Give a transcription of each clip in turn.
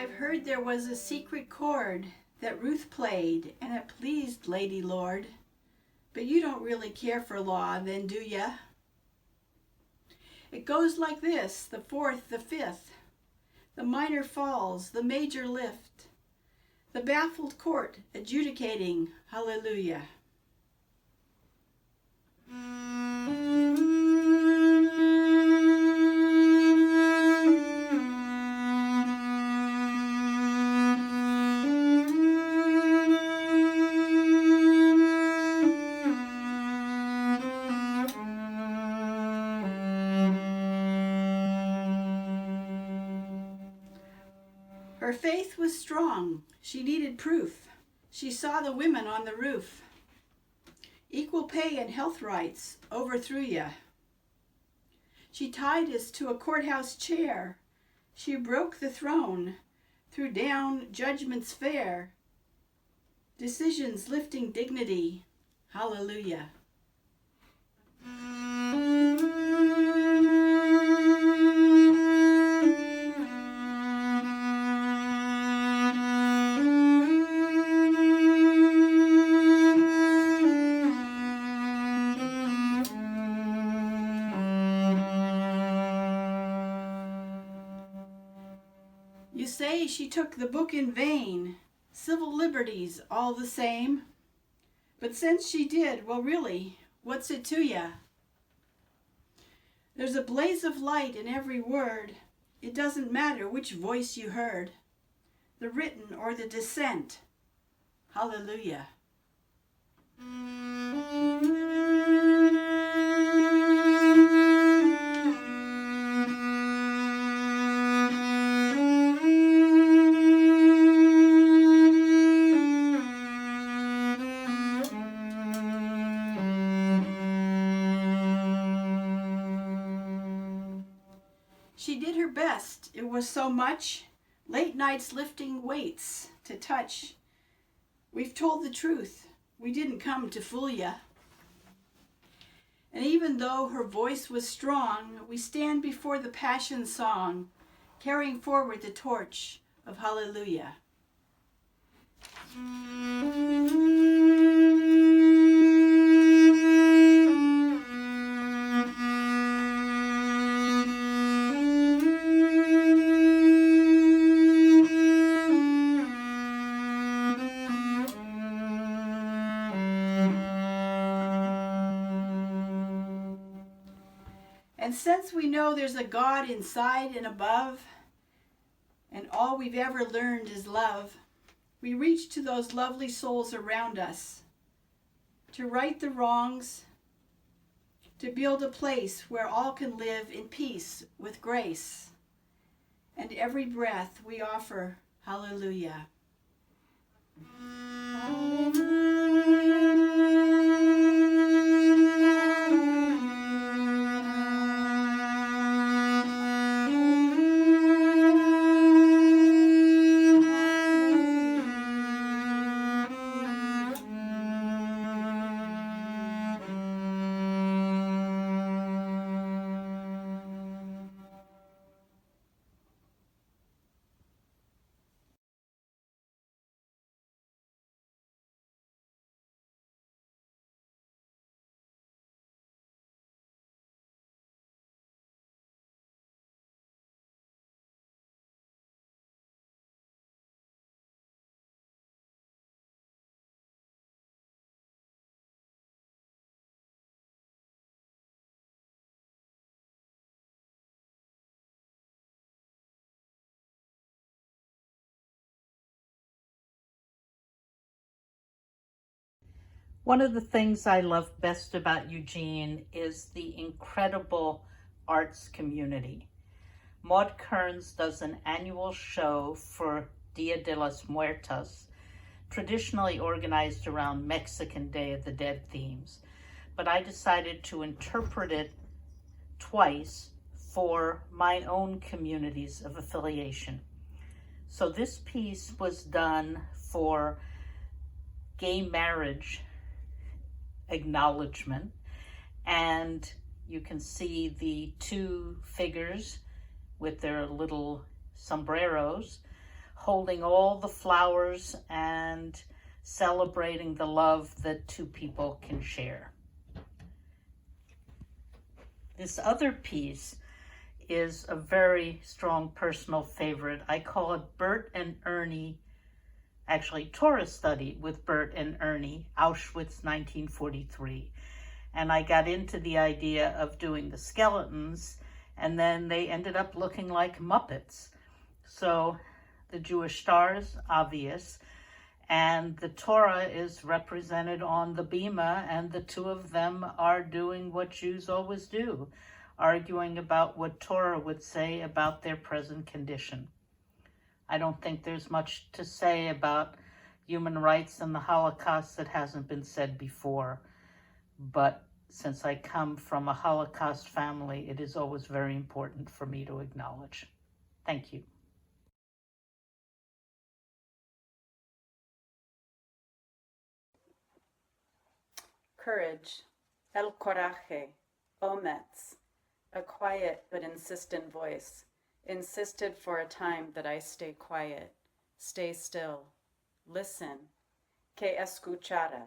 I've heard there was a secret chord that Ruth played, and it pleased Lady Lord. But you don't really care for law, then, do ya? It goes like this, the fourth, the fifth. The minor falls, the major lift. The baffled court adjudicating, hallelujah. Her faith was strong. She needed proof. She saw the women on the roof. Equal pay and health rights overthrew ya. She tied us to a courthouse chair. She broke the throne, threw down judgments fair. Decisions lifting dignity. Hallelujah. You say she took the book in vain, civil liberties all the same. But since she did, well really, what's it to ya? There's a blaze of light in every word. It doesn't matter which voice you heard, the written or the dissent. Hallelujah. She did her best. It was so much. Late nights lifting weights to touch. We've told the truth. We didn't come to fool ya. And even though her voice was strong, we stand before the Passion Song, carrying forward the torch of Hallelujah. And since we know there's a God inside and above, and all we've ever learned is love, we reach to those lovely souls around us to right the wrongs, to build a place where all can live in peace with grace. And every breath we offer, hallelujah. One of the things I love best about Eugene is the incredible arts community. Maud Kearns does an annual show for Dia de los Muertos, traditionally organized around Mexican Day of the Dead themes. But I decided to interpret it twice for my own communities of affiliation. So this piece was done for gay marriage acknowledgement, and you can see the two figures with their little sombreros holding all the flowers and celebrating the love that two people can share. This other piece is a very strong personal favorite. I call it Bert and Ernie, actually Torah study with Bert and Ernie, Auschwitz 1943. And I got into the idea of doing the skeletons, and then they ended up looking like Muppets. So the Jewish star is obvious, and the Torah is represented on the bima, and the two of them are doing what Jews always do, arguing about what Torah would say about their present condition. I don't think there's much to say about human rights and the Holocaust that hasn't been said before, but since I come from a Holocaust family, it is always very important for me to acknowledge. Thank you. Courage, el coraje, omets, a quiet but insistent voice, insisted for a time that I stay quiet, stay still, listen, que escuchara,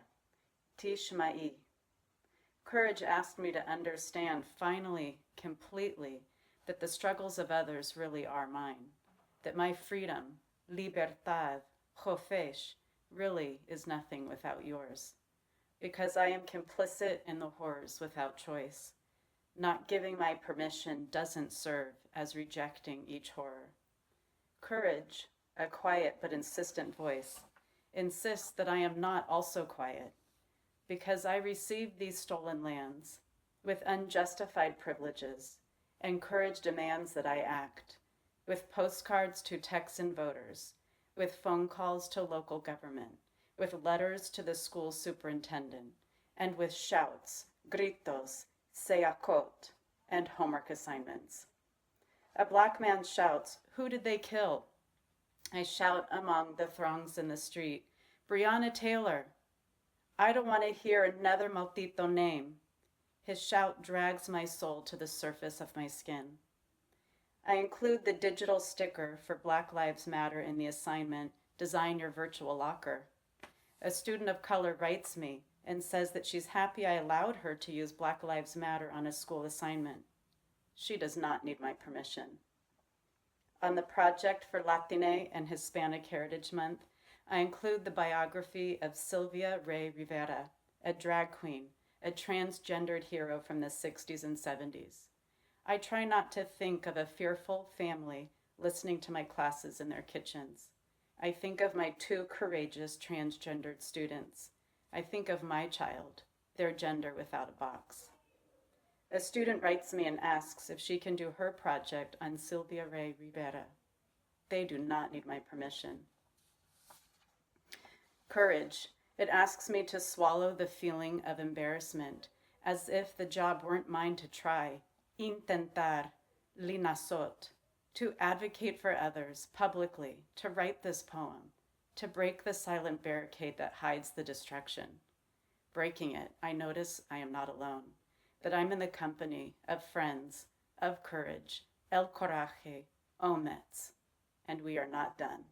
tishma'i. Courage asked me to understand finally, completely, that the struggles of others really are mine, that my freedom, libertad, chofesh, really is nothing without yours. Because I am complicit in the horrors without choice. Not giving my permission doesn't serve as rejecting each horror. Courage, a quiet but insistent voice, insists that I am not also quiet, because I received these stolen lands with unjustified privileges, and courage demands that I act, with postcards to Texan voters, with phone calls to local government, with letters to the school superintendent, and with shouts, gritos, seakot, and homework assignments. A black man shouts, "Who did they kill?" I shout among the throngs in the street, "Breonna Taylor." I don't want to hear another maldito name. His shout drags my soul to the surface of my skin. I include the digital sticker for Black Lives Matter in the assignment, Design Your Virtual Locker. A student of color writes me and says that she's happy I allowed her to use Black Lives Matter on a school assignment. She does not need my permission. On the project for Latine and Hispanic Heritage Month, I include the biography of Sylvia Ray Rivera, a drag queen, a transgendered hero from the 60s and 70s. I try not to think of a fearful family listening to my classes in their kitchens. I think of my two courageous transgendered students. I think of my child, their gender without a box. A student writes me and asks if she can do her project on Sylvia Ray Rivera. They do not need my permission. Courage. It asks me to swallow the feeling of embarrassment, as if the job weren't mine to try. Intentar, linasot. To advocate for others publicly, to write this poem, to break the silent barricade that hides the destruction. Breaking it, I notice I am not alone, that I'm in the company of friends, of courage, el coraje, omets, and we are not done.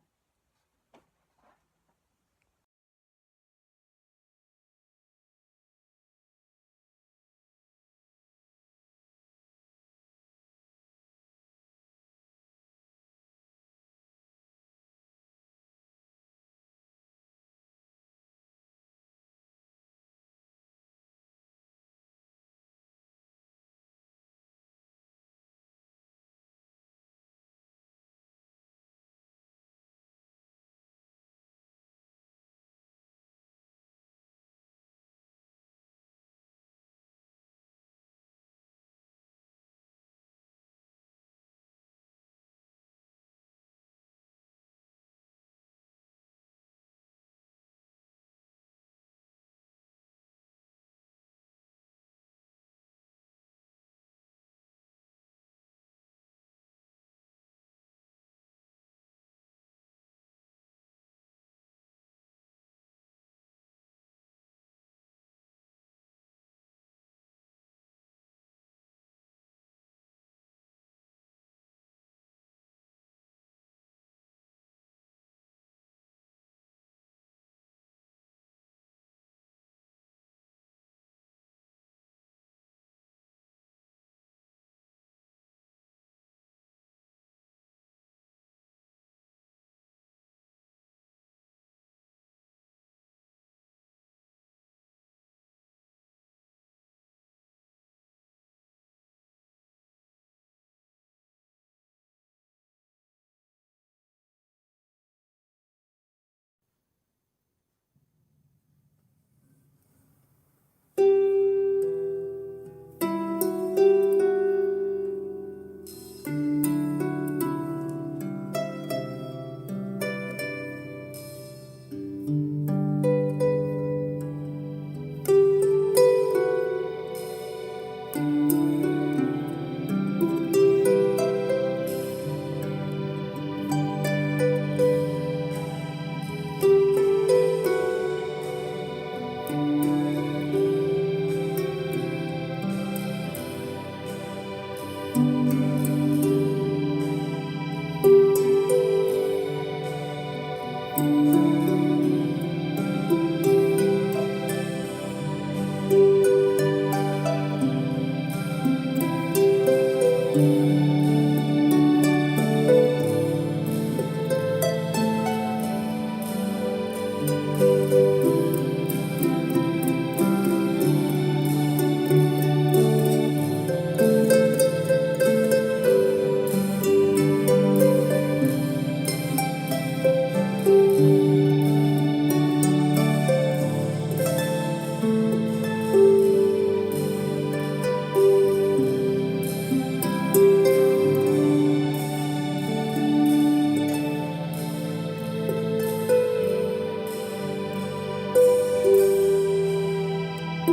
I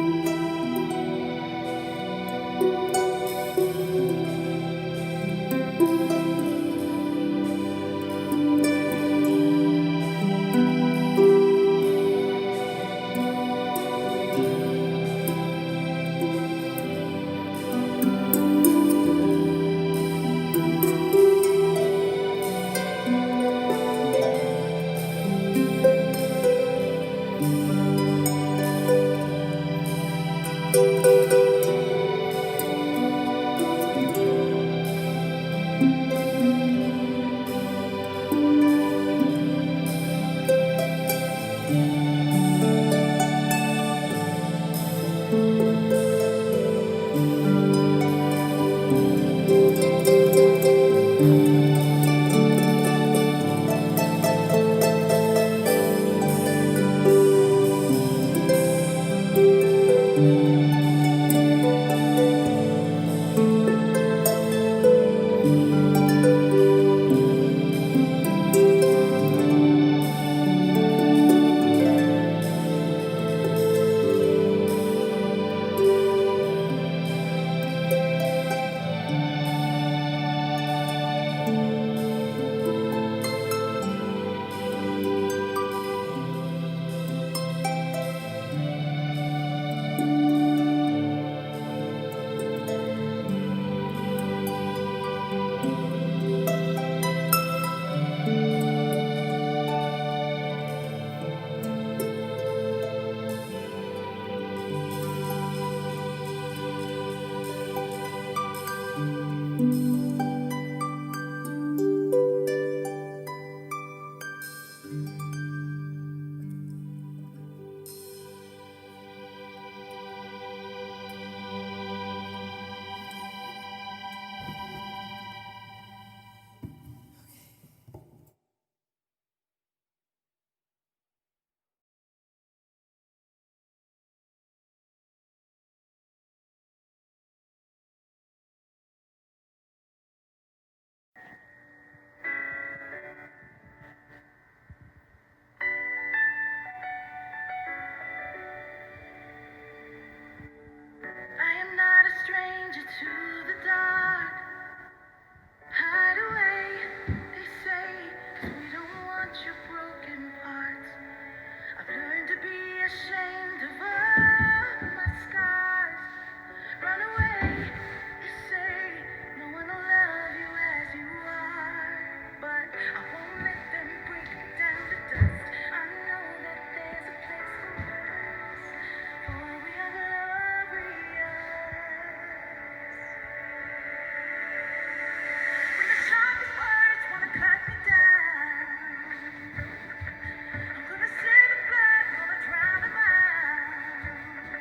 am not a stranger to the dark. Hide away, they say, 'cause we don't want your broken parts. I've learned to be ashamed of all my scars. Run away, they say, no one will love you as you are. But I won't let them break me down to dust. I know that there's a place for us, for we are glorious. When the sharpest words wanna cut me down, I'm gonna send the blood, gonna drown them out.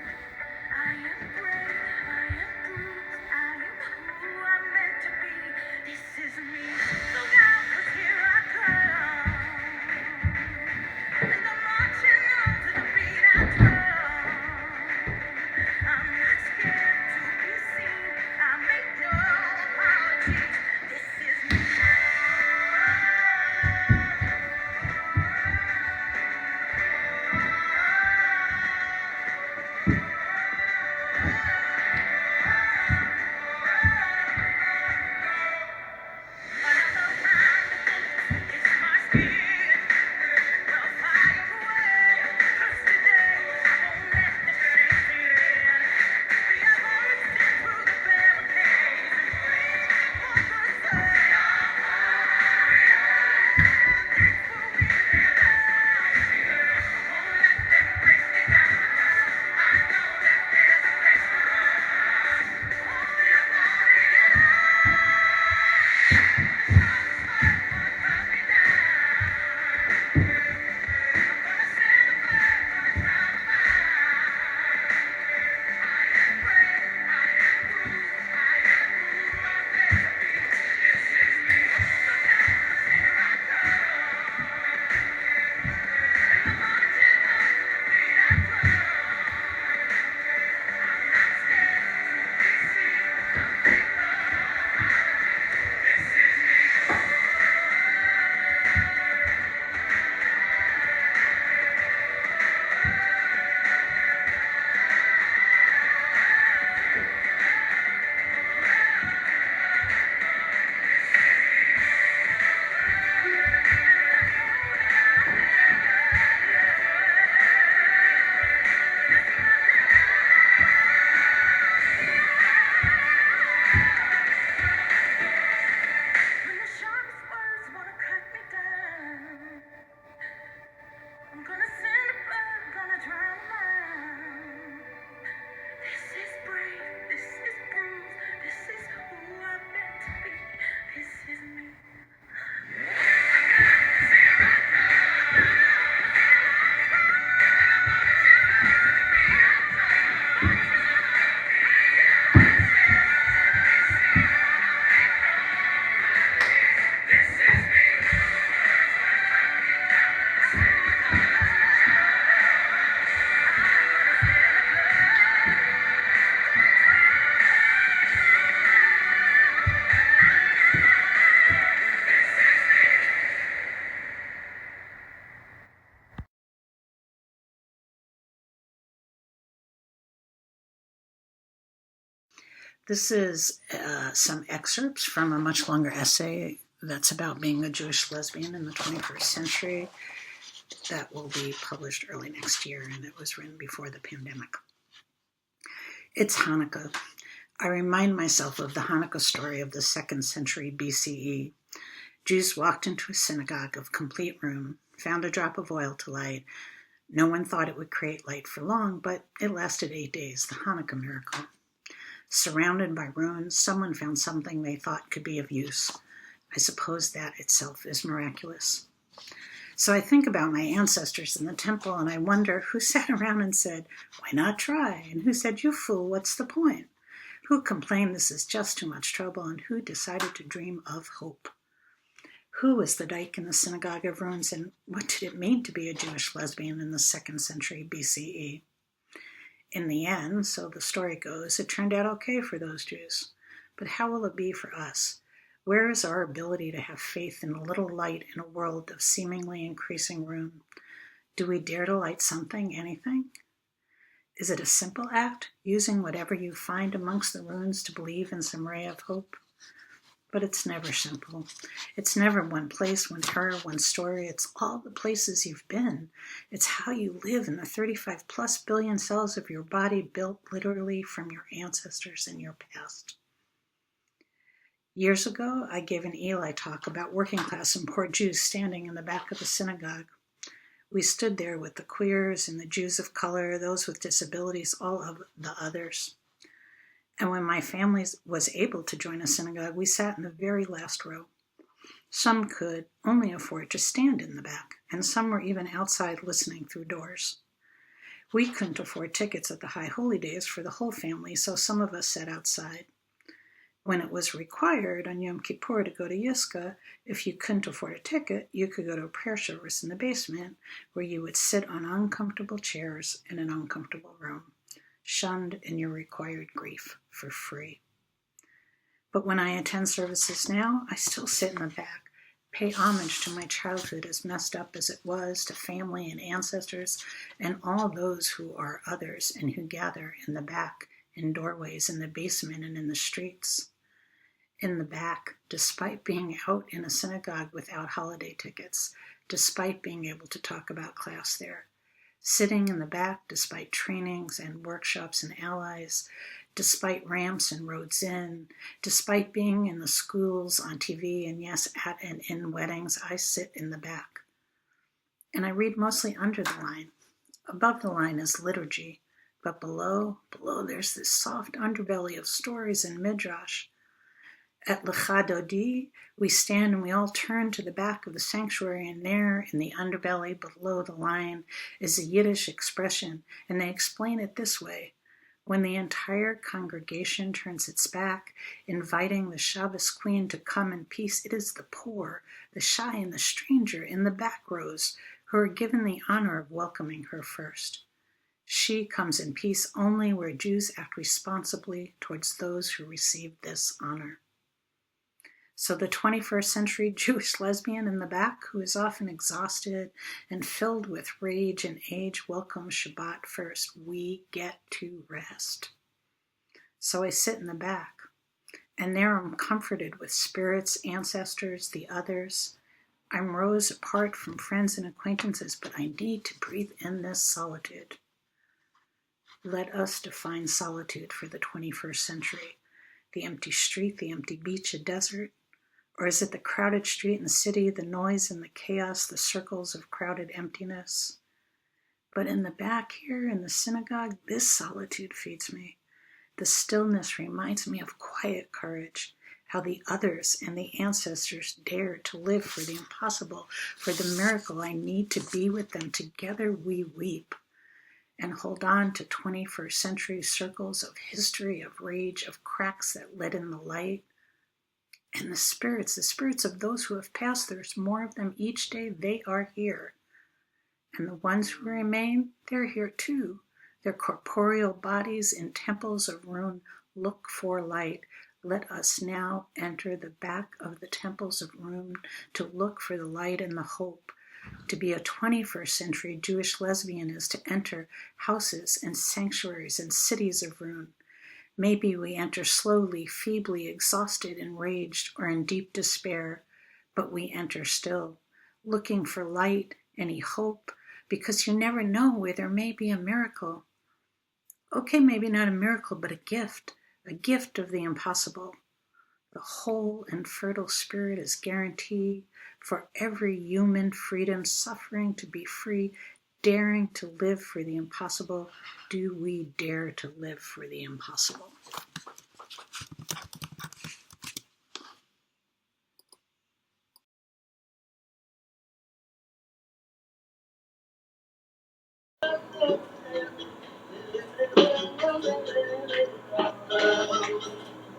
This is some excerpts from a much longer essay that's about being a Jewish lesbian in the 21st century that will be published early next year, and it was written before the pandemic. It's Hanukkah. I remind myself of the Hanukkah story of the 2nd century BCE. Jews walked into a synagogue of complete room, found a drop of oil to light. No one thought it would create light for long, but it lasted 8 days, the Hanukkah miracle. Surrounded by ruins, someone found something they thought could be of use. I suppose that itself is miraculous. So I think about my ancestors in the temple, and I wonder who sat around and said, "Why not try?" And who said, "You fool, what's the point?" Who complained this is just too much trouble, and who decided to dream of hope? Who was the dyke in the Synagogue of Ruins, and what did it mean to be a Jewish lesbian in the 2nd century BCE? In the end, so the story goes, it turned out okay for those Jews. But how will it be for us? Where is our ability to have faith in a little light in a world of seemingly increasing ruin? Do we dare to light something, anything? Is it a simple act, using whatever you find amongst the ruins to believe in some ray of hope? But it's never simple. It's never one place, one era, one story. It's all the places you've been. It's how you live in the 35 plus billion cells of your body built literally from your ancestors in your past. Years ago, I gave an Eli talk about working class and poor Jews standing in the back of the synagogue. We stood there with the queers and the Jews of color, those with disabilities, all of the others. And when my family was able to join a synagogue, we sat in the very last row. Some could only afford to stand in the back, and some were even outside listening through doors. We couldn't afford tickets at the High Holy Days for the whole family, so some of us sat outside. When it was required on Yom Kippur to go to Yizka, if you couldn't afford a ticket, you could go to a prayer service in the basement, where you would sit on uncomfortable chairs in an uncomfortable room, shunned in your required grief for free. But when I attend services now, I still sit in the back, pay homage to my childhood as messed up as it was, to family and ancestors, and all those who are others and who gather in the back, in doorways, in the basement, and in the streets. In the back, despite being out in a synagogue without holiday tickets, despite being able to talk about class there. Sitting in the back despite trainings and workshops and allies, despite ramps and roads in, despite being in the schools, on TV, and yes, at and in weddings, I sit in the back. And I read mostly under the line. Above the line is liturgy, but below there's this soft underbelly of stories and midrash. At Lecha Dodi, we stand and we all turn to the back of the sanctuary, and there, in the underbelly below the line, is a Yiddish expression, and they explain it this way. When the entire congregation turns its back, inviting the Shabbos queen to come in peace, it is the poor, the shy, and the stranger in the back rows who are given the honor of welcoming her first. She comes in peace only where Jews act responsibly towards those who receive this honor. So the 21st century Jewish lesbian in the back, who is often exhausted and filled with rage and age, welcomes Shabbat first. We get to rest. So I sit in the back, and there I'm comforted with spirits, ancestors, the others. I'm rows apart from friends and acquaintances, but I need to breathe in this solitude. Let us define solitude for the 21st century. The empty street, the empty beach, a desert. Or is it the crowded street in the city, the noise and the chaos, the circles of crowded emptiness? But in the back here, in the synagogue, this solitude feeds me. The stillness reminds me of quiet courage, how the others and the ancestors dared to live for the impossible, for the miracle. I need to be with them. Together we weep and hold on to 21st century circles of history, of rage, of cracks that let in the light. And the spirits of those who have passed, there's more of them each day. They are here. And the ones who remain, they're here too. Their corporeal bodies in temples of ruin look for light. Let us now enter the back of the temples of ruin to look for the light and the hope. To be a 21st century Jewish lesbian is to enter houses and sanctuaries and cities of ruin. Maybe we enter slowly, feebly, exhausted, enraged, or in deep despair, but we enter still, looking for light, any hope, because you never know where there may be a miracle. Okay, maybe not a miracle, but a gift of the impossible. The whole and fertile spirit is guaranteed for every human freedom, suffering to be free, daring to live for the impossible. Do we dare to live for the impossible?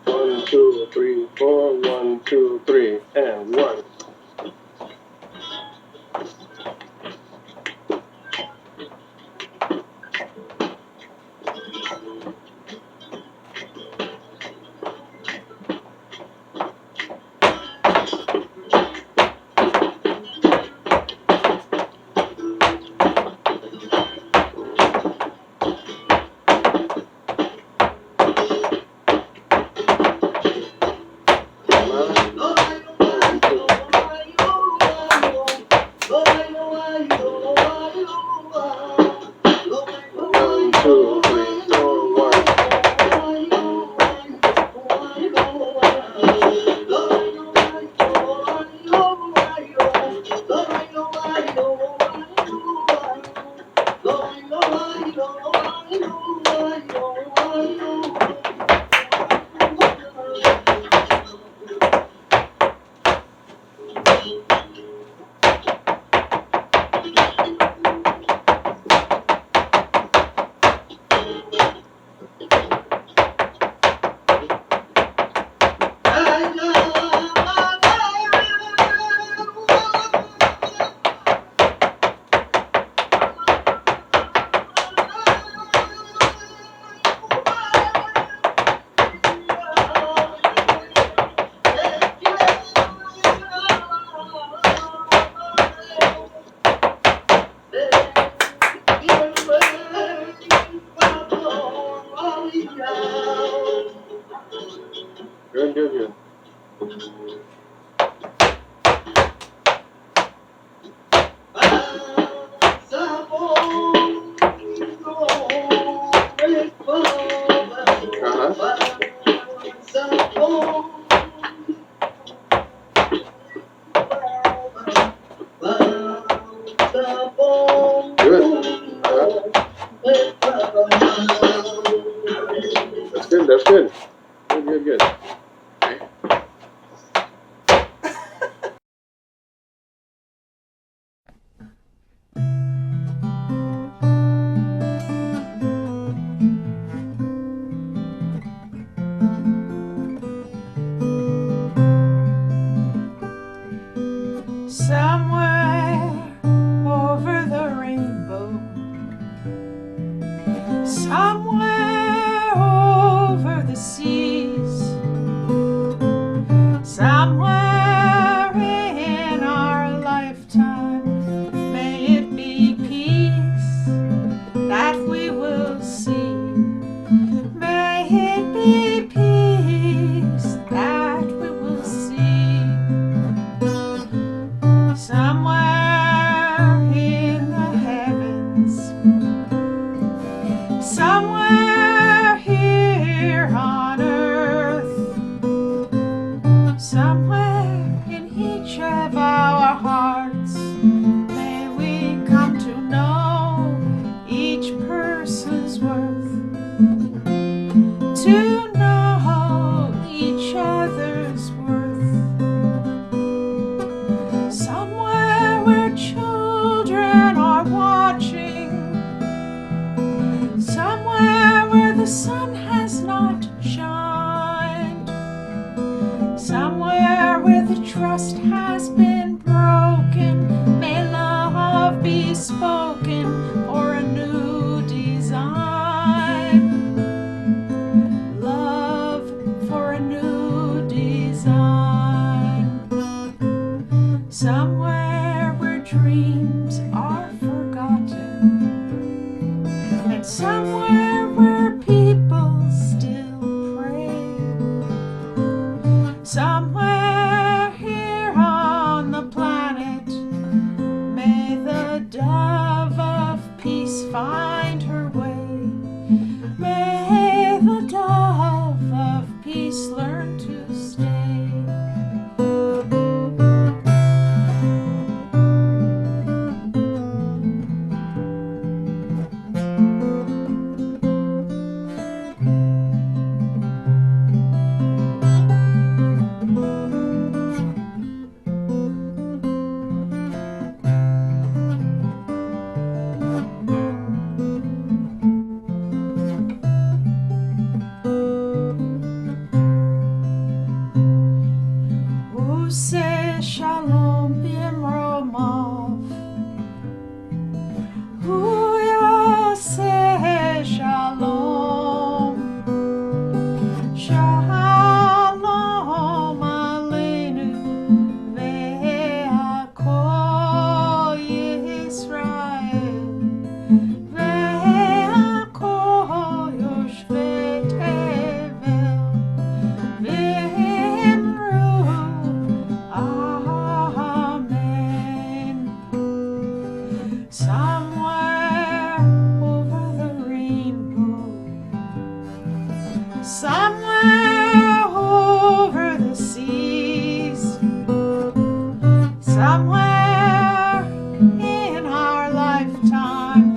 One, two, three, four, 1, 2, 3, and 1. Good. That's good. Good. Somewhere over the rainbow, somewhere over the seas, somewhere in our lifetime, may it be peace that we will see. May it be peace that we will see. Somewhere in the heavens, somewhere here on earth, somewhere in each of our hearts, may we come to know each person's worth, to know each other's worth. Somewhere where children are watching, somewhere where the sun has not shined, somewhere where the trust has been broken, may love be spoken for a new design. Love for a new design. Somewhere where dreams are forgotten, and somewhere where people's peace learn to stay. Use shalom bimromov. Uyase shalom. Shalom aleinu ve'akol Yisrael ve'akol yoshvei tevel v'imru Amen. Somewhere over the rainbow, somewhere over the seas, somewhere in our lifetime,